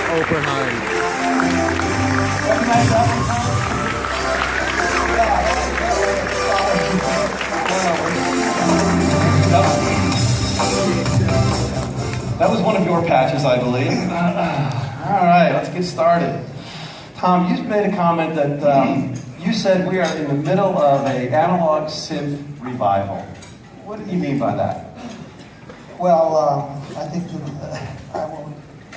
Oberheim. That was one of your patches, I believe. All right, let's get started. Tom, you made a comment that you said we are in the middle of an analog synth revival. What do you mean by that? Well, I think that, I won't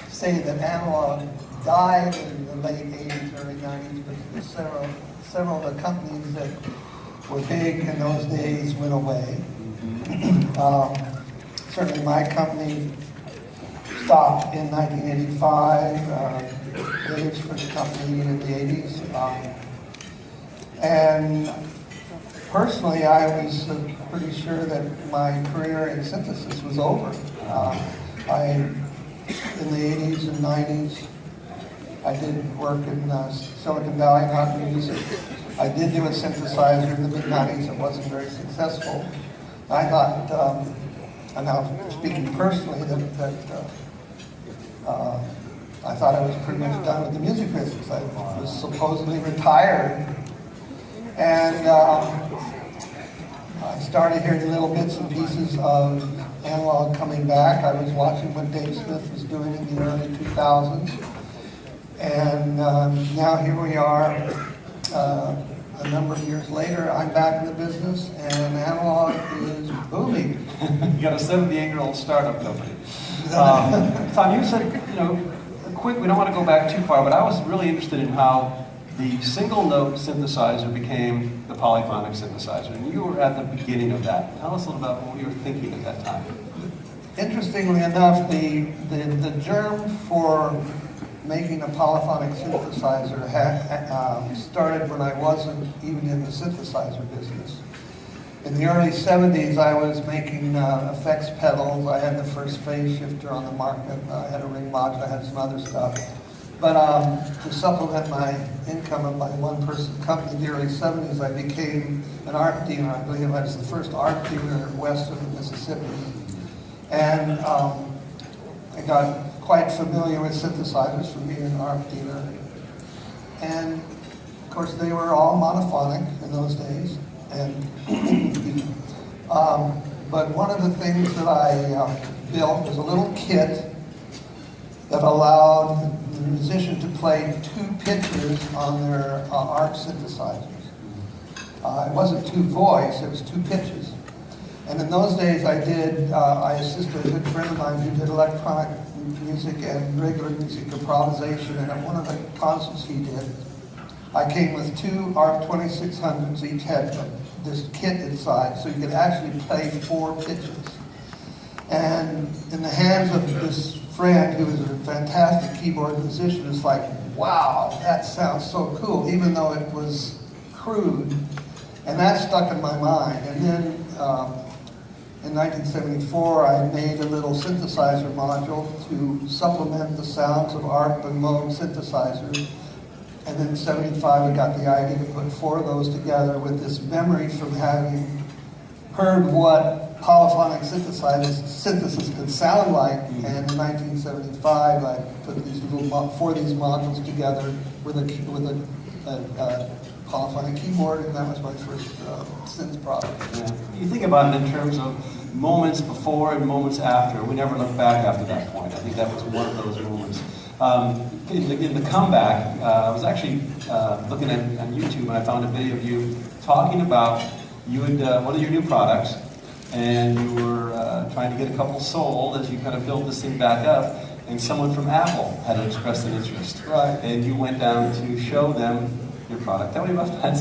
say that analog died in the late 80s, early 90s, but there's several of the companies that were big in those days went away. Certainly my company stopped in 1985. Dave's first company in the 80s. And personally, I was pretty sure that my career in synthesis was over. In the 80s and 90s, I did work in Silicon Valley, not music. I did do a synthesizer in the mid-90s. It wasn't very successful. I thought, and now speaking personally, I thought I was pretty much done with the music business. I was supposedly retired. And I started hearing little bits and pieces of analog coming back. I was watching what Dave Smith was doing in the early 2000s. And now here we are, a number of years later, I'm back in the business, and analog is booming. You got a 78-year-old startup company. Tom, you said, quick, we don't want to go back too far, but I was really interested in how the single-note synthesizer became the polyphonic synthesizer, and you were at the beginning of that. Tell us a little about what you were thinking at that time. Interestingly enough, the germ for making a polyphonic synthesizer started when I wasn't even in the synthesizer business. In the early 70s, I was making effects pedals. I had the first phase shifter on the market. I had a ring modulator. I had some other stuff. But to supplement my income of my one-person company in the early 70s, I became an art dealer. I believe I was the first art dealer west of the Mississippi. And I got quite familiar with synthesizers from being an art dealer. And of course, they were all monophonic in those days. But one of the things that I built was a little kit that allowed the musician to play two pitches on their ARP synthesizers. It wasn't two voice, it was two pitches. And in those days I assisted a good friend of mine who did electronic music and regular music improvisation, and at one of the concerts he did, I came with two ARP 2600s, each had this kit inside, so you could actually play four pitches. And in the hands of this friend who was a fantastic keyboard musician, it's like, wow, that sounds so cool, even though it was crude. And that stuck in my mind. And then in 1974, I made a little synthesizer module to supplement the sounds of ARP and Moog synthesizers. And then in 75, I got the idea to put four of those together with this memory from having heard what polyphonic synthesis could sound like. And in 1975, I put these four of these modules together with a polyphonic keyboard, and that was my first synth product. Yeah. You think about it in terms of moments before and moments after. We never look back after that point. I think that was one of those moments. In the comeback, I was actually looking on YouTube, and I found a video of you talking about you had one of your new products, and you were trying to get a couple sold as you kind of built this thing back up, and someone from Apple had expressed an interest. Right. And you went down to show them your product. Tell me about that.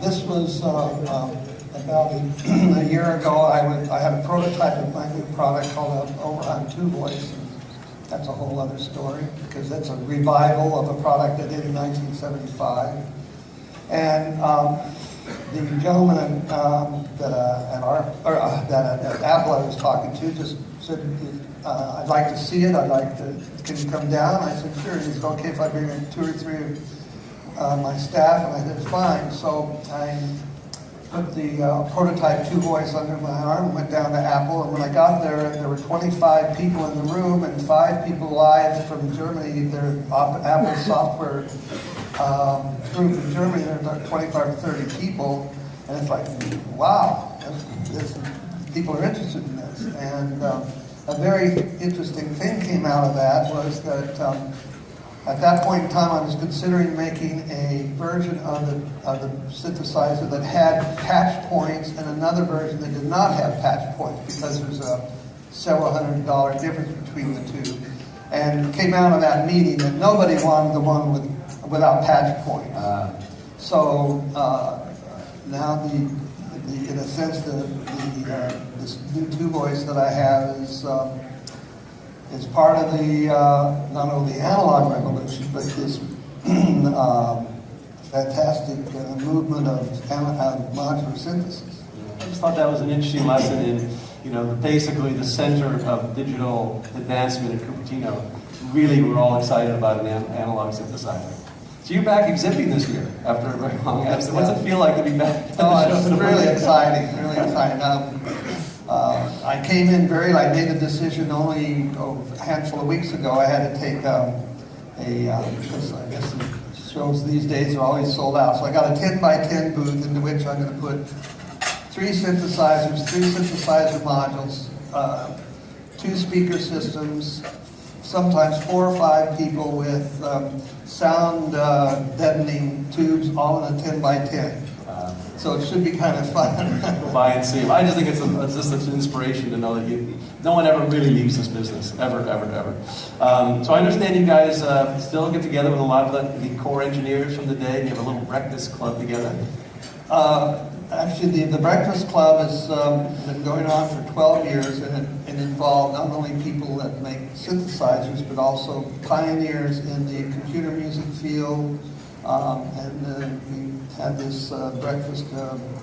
This was about a year ago. I had a prototype of my new product called Oberheim 2 Voice. That's a whole other story, because that's a revival of a product I did in 1975. And the gentleman that at Apple I was talking to just said, I'd like to see it. Can you come down? I said, sure. He said, okay if I bring in 2 or 3 of my staff, and I said, fine. So I put the prototype 2 voice under my arm, went down to Apple, and when I got there were 25 people in the room and 5 people live from Germany. Their Apple software group in Germany. There's like 25 or 30 people, and it's like, wow, people are interested in this. And a very interesting thing came out of that was that at that point in time I was considering making a version of the synthesizer that had patch points and another version that did not have patch points, because there's a several $100 difference between the two. And it came out of that meeting that nobody wanted the one without patch points. So now in a sense, this new 2 voice that I have is part of the not only the analog revolution, but this fantastic movement of modular synthesis. I just thought that was an interesting lesson in, basically the center of digital advancement in Cupertino. Really, we're all excited about an analog synthesizer. So you're back exhibiting this year after a very long absence. What's it feel like to be back? Oh, it's really exciting, really exciting. I came in I made a decision only a handful of weeks ago. I had to take because I guess the shows these days are always sold out. So I got a 10 by 10 booth into which I'm going to put 3 synthesizers, 3 synthesizer modules, 2 speaker systems, sometimes 4 or 5 people with sound deadening tubes, all in a 10 by 10. So it should be kind of fun. Go by and see. I just think it's just an inspiration to know that no one ever really leaves this business, ever. So I understand you guys still get together with a lot of the core engineers from the day, and you have a little breakfast club together. Actually, the Breakfast Club has been going on for 12 years, and it involved not only people that make synthesizers, but also pioneers in the computer music field. And we had this breakfast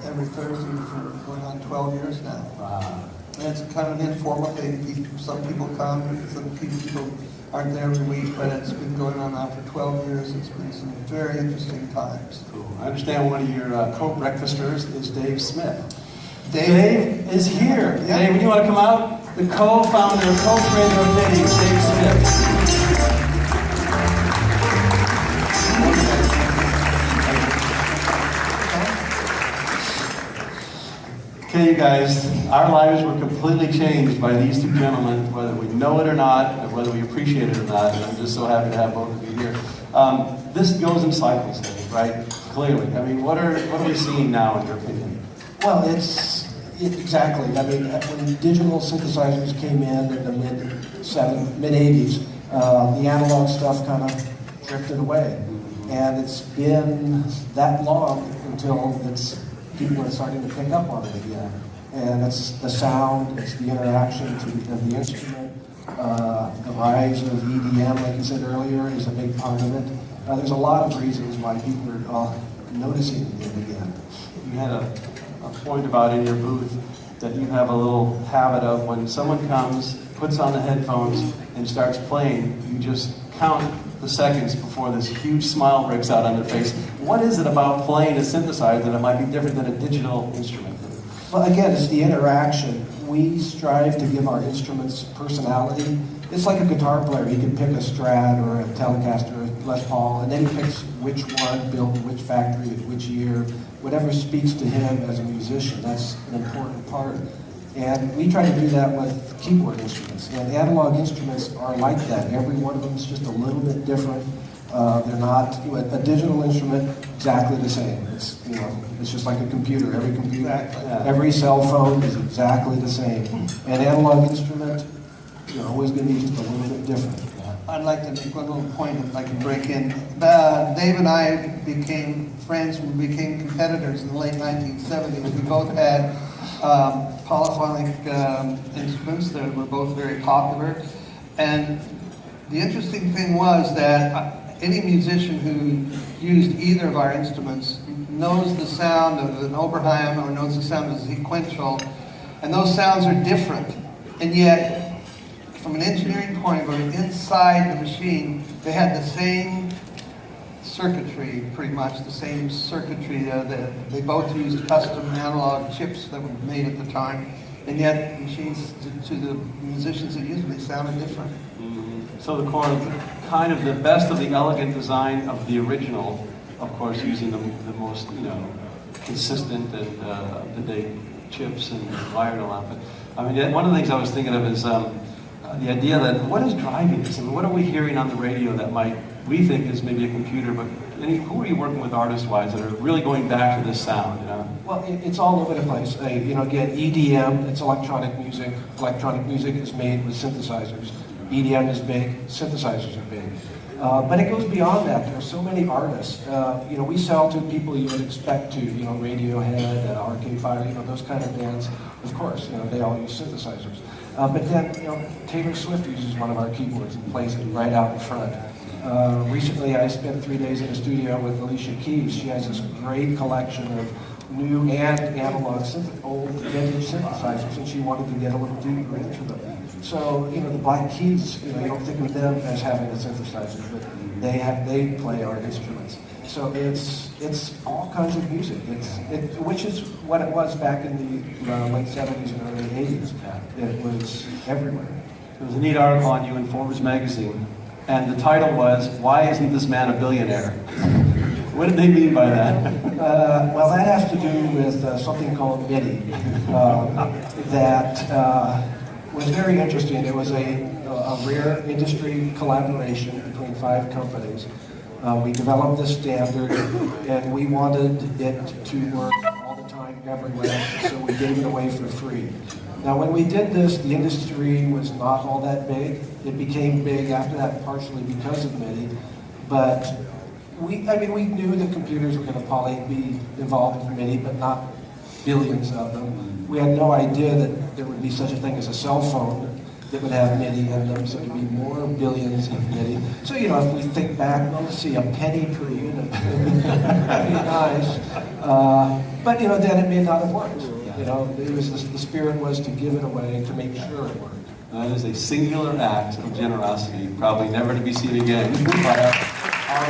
every Thursday for going on 12 years now. Wow. And it's kind of an informal thing. Some people come, some people aren't there every week, but it's been going on now for 12 years. It's been some very interesting times. Cool. I understand one of your co-breakfasters is Dave Smith. Dave is here. Yeah. Dave, when you want to come out, the co-founder, co-creator of Dave Smith. Okay, you guys, our lives were completely changed by these 2 gentlemen, whether we know it or not, or whether we appreciate it or not, and I'm just so happy to have both of you here. This goes in cycles, Dave, right? Clearly. I mean, what are we seeing now, in your opinion? Well, exactly. I mean, when digital synthesizers came in the mid-80s, the analog stuff kind of drifted away. And it's been that long until people are starting to pick up on it again. And it's the sound, it's the interaction of the instrument. The rise of EDM, like you said earlier, is a big part of it. There's a lot of reasons why people are noticing it again. You had a point about in your booth that you have a little habit of when someone comes, puts on the headphones, and starts playing, you just count the seconds before this huge smile breaks out on their face. What is it about playing a synthesizer that it might be different than a digital instrument? Well, again, it's the interaction. We strive to give our instruments personality. It's like a guitar player. He can pick a Strat or a Telecaster or a Les Paul, and then he picks which one, built in which factory, at which year, whatever speaks to him as a musician. That's an important part. And we try to do that with keyboard instruments. And analog instruments are like that. Every one of them is just a little bit different. They're not a digital instrument exactly the same. It's just like a computer. Every computer, every cell phone is exactly the same. An analog instrument, you're always going to be just a little bit different. I'd like to make one little point if I can break in. Dave and I became friends when we became competitors in the late 1970s. We both had polyphonic instruments that were both very popular. And the interesting thing was that any musician who used either of our instruments knows the sound of an Oberheim or knows the sound of a sequential, and those sounds are different. And yet, from an engineering point of view, inside the machine, they had the same circuitry, pretty much the same circuitry. They both used custom analog chips that were made at the time, and yet machines to the musicians that used them, they sounded different. So the kind of the best of the elegant design of the original, of course, using the most, consistent and up-to-date chips and wired and all that. But I mean, one of the things I was thinking of is the idea that what is driving this? I mean, what are we hearing on the radio that we think is maybe a computer, but who are you working with artist-wise that are really going back to this sound? Well, it's all over the place. Again, EDM, it's electronic music. Electronic music is made with synthesizers. EDM is big, synthesizers are big. But it goes beyond that. There are so many artists. We sell to people you would expect to, Radiohead, Arcade Fire, those kind of bands. Of course, they all use synthesizers. But then, Taylor Swift uses one of our keyboards and plays it right out in front. Recently, I spent 3 days in a studio with Alicia Keys. She has this great collection of new and analog old vintage synthesizers, and she wanted to get a little deeper into them. So, the Black Keys, you don't think of them as having a synthesizer, but they play our instruments. So it's all kinds of music. Which is what it was back in the late 70s and early 80s. It was everywhere. There was a neat article on you in Forbes magazine, and the title was, "Why Isn't This Man a Billionaire?" What did they mean by that? Well, that has to do with something called MIDI that was very interesting. It was a rare industry collaboration between 5 companies. We developed this standard, and we wanted it to work all the time, everywhere, so we gave it away for free. Now, when we did this, the industry was not all that big. It became big after that, partially because of MIDI, but we knew that computers were going to probably be involved in MIDI, but not billions of them. We had no idea that there would be such a thing as a cell phone that would have MIDI in them, so there'd be more billions of MIDI. So, if we think back, well, let's see, a penny per unit, that'd be nice. But, then it may not have worked. It was the spirit was to give it away to make sure it worked. That is a singular act of generosity, probably never to be seen again by our